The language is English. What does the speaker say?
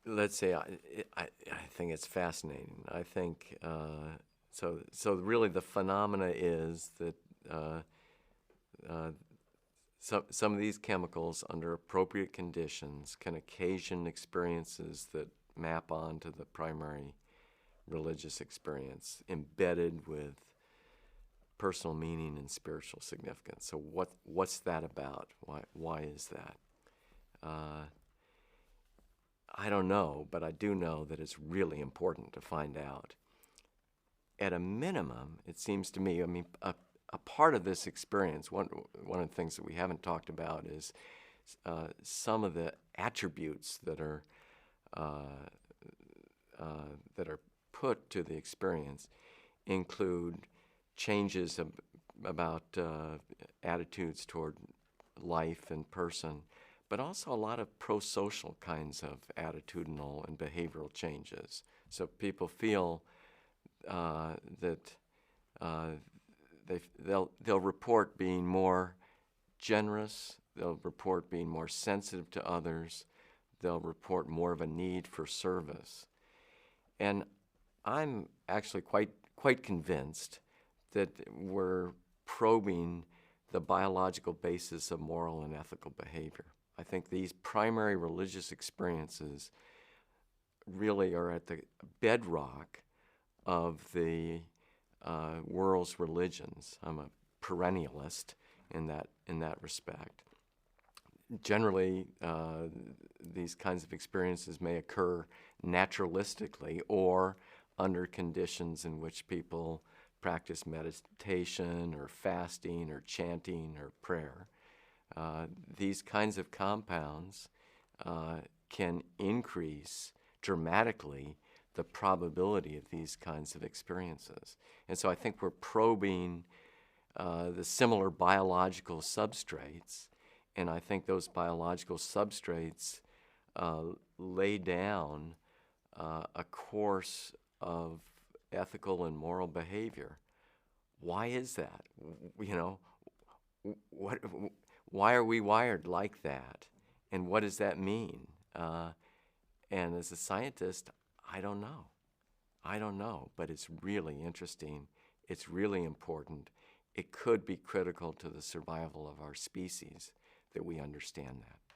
let's say I think it's fascinating. I think so really the phenomena is that some of these chemicals under appropriate conditions can occasion experiences that map onto the primary religious experience, embedded with personal meaning and spiritual significance. So what's that about? Why is that? I don't know, but I do know that it's really important to find out. At a minimum, it seems to me, I mean, a part of this experience, one of the things that we haven't talked about is some of the attributes that are put to the experience include changes about attitudes toward life and person, but also a lot of pro-social kinds of attitudinal and behavioral changes. So people feel that they'll report being more generous, they'll report being more sensitive to others, they'll report more of a need for service. And I'm actually quite convinced that we're probing the biological basis of moral and ethical behavior. I think these primary religious experiences really are at the bedrock of the world's religions. I'm a perennialist in that respect. Generally, these kinds of experiences may occur naturalistically or under conditions in which people practice meditation or fasting or chanting or prayer. These kinds of compounds can increase dramatically the probability of these kinds of experiences. And so I think we're probing the similar biological substrates, and I think those biological substrates lay down a course of ethical and moral behavior. Why is that? You know, why are we wired like that? And what does that mean? And as a scientist, I don't know, but it's really interesting. It's really important. It could be critical to the survival of our species that we understand that.